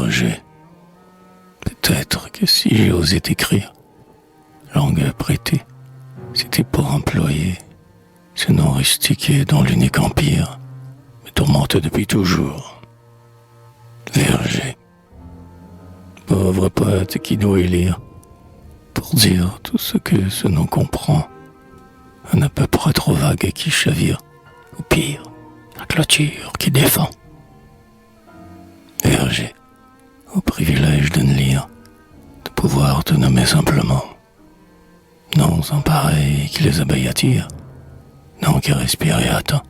verger. Peut-être que si j'ai osé t'écrire, langue prêtée, c'était pour employer ce nom rustiqué dont l'unique empire me tourmente depuis toujours. Verger, pauvre poète qui doit élire pour dire tout ce que ce nom comprend, un à peu près trop vague et qui chavire, ou pire, la clôture qui défend. Verger, au privilège de ne lire, de pouvoir te nommer simplement. Non sans pareil qui les abeilles attirent, non qui respire et attend.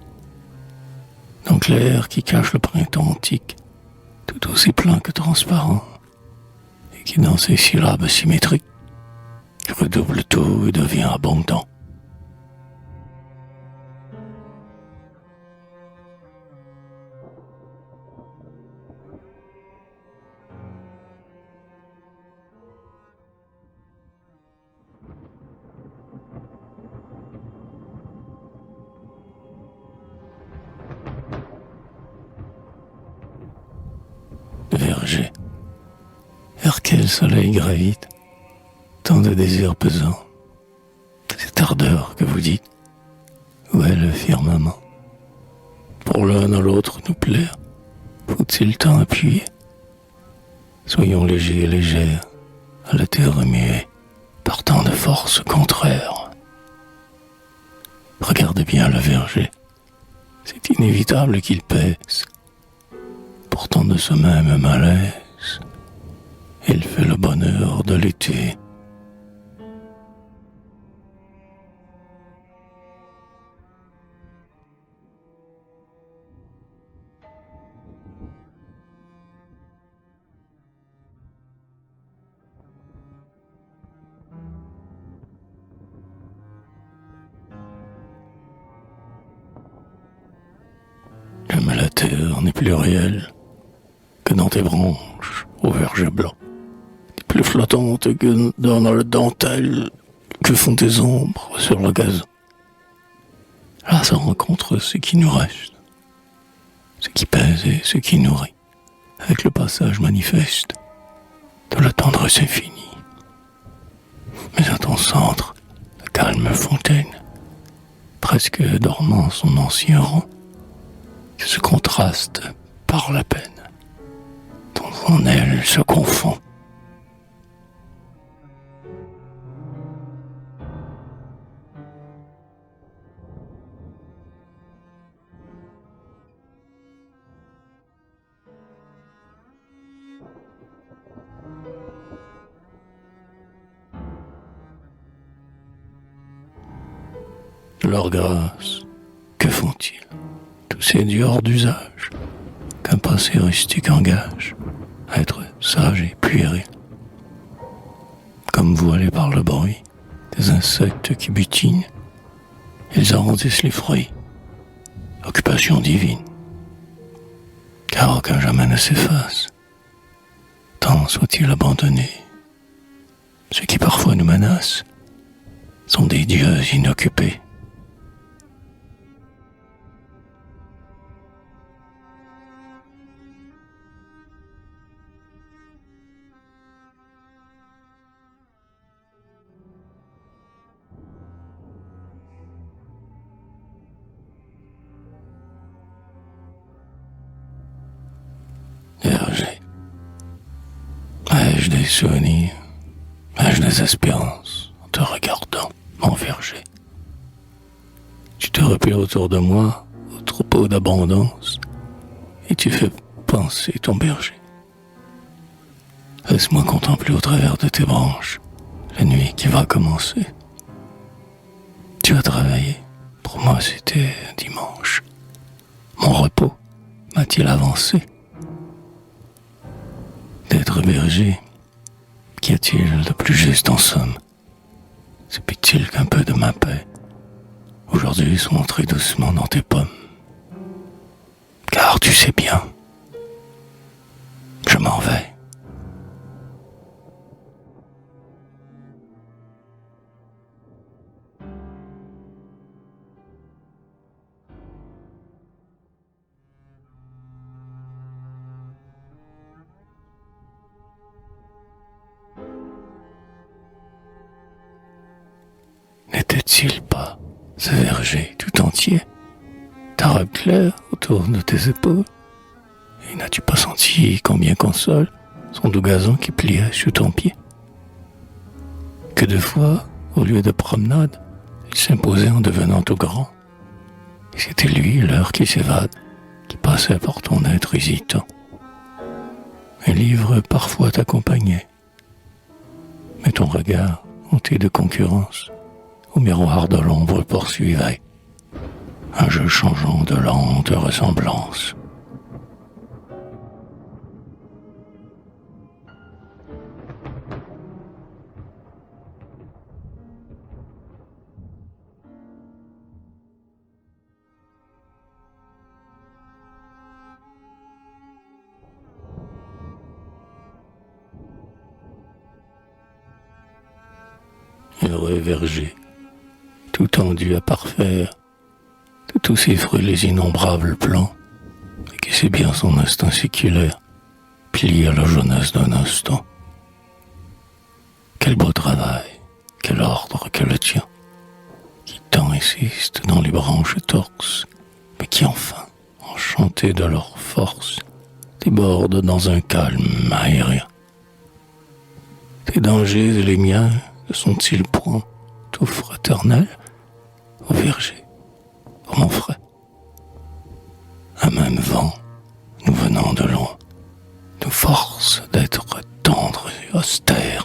Non clair qui cache le printemps antique, tout aussi plein que transparent, et qui dans ses syllabes symétriques redouble tout et devient abondant. Verger, vers quel soleil gravite tant de désirs pesants, cette ardeur que vous dites, où est le firmament? Pour l'un à l'autre nous plaire, faut-il tant appuyer? Soyons légers et légères, à la terre remuée, partant de forces contraires. Regardez bien le verger, c'est inévitable qu'il pèse. Pourtant de ce même malaise, il fait le bonheur de l'été. Jamais la terre n'est plus réelle que dans tes branches au verger blanc, plus flottante que dans la dentelle que font tes ombres sur le gazon. Là, ça rencontre ce qui nous reste, ce qui pèse et ce qui nourrit, avec le passage manifeste de la tendresse infinie. Mais à ton centre, la calme fontaine, presque dormant son ancien rang, que ce contraste par la peine, dont en elle se confond. Leur grâce, que font-ils? Tous ces dieux hors d'usage, qu'un passé rustique engage à être sage et puéril. Comme voilés par le bruit des insectes qui butinent, ils arrondissent les fruits, occupation divine. Car aucun jamais ne s'efface, tant soit-il abandonné. Ceux qui parfois nous menacent sont des dieux inoccupés. Verger, ai-je des souvenirs, ai-je des espérances en te regardant, mon verger? Tu te replies autour de moi, au troupeau d'abondance, et tu fais penser ton berger. Laisse-moi contempler au travers de tes branches la nuit qui va commencer. Tu as travaillé, pour moi c'était dimanche. Mon repos m'a-t-il avancé? D'être berger, qu'y a-t-il de plus juste en somme? Suffit-il qu'un peu de ma paix aujourd'hui soit entré doucement dans tes pommes? Car tu sais bien, je m'en vais. n'est-il pas ce verger tout entier, ta robe claire autour de tes épaules? Et n'as-tu pas senti combien console son doux gazon qui pliait sous ton pied? Que de fois, au lieu de promenade, il s'imposait en devenant tout grand. Et c'était lui, l'heure qui s'évade, qui passait par ton être hésitant. Un livre parfois t'accompagnait, mais ton regard, hanté de concurrence, au miroir de l'ombre poursuivait, un jeu changeant de lente ressemblance. Heureux verger, tout tendu à parfaire, de tous ses fruits les innombrables plans, et qui sait bien son instinct séculaire, plié à la jeunesse d'un instant. Quel beau travail, quel ordre que le tien, qui tant insiste dans les branches torses, mais qui enfin, enchanté de leur force, déborde dans un calme aérien. Tes dangers et les miens ne sont-ils point tout fraternels au verger, ô mon frère? Un même vent, nous venant de loin, nous force d'être tendres et austères.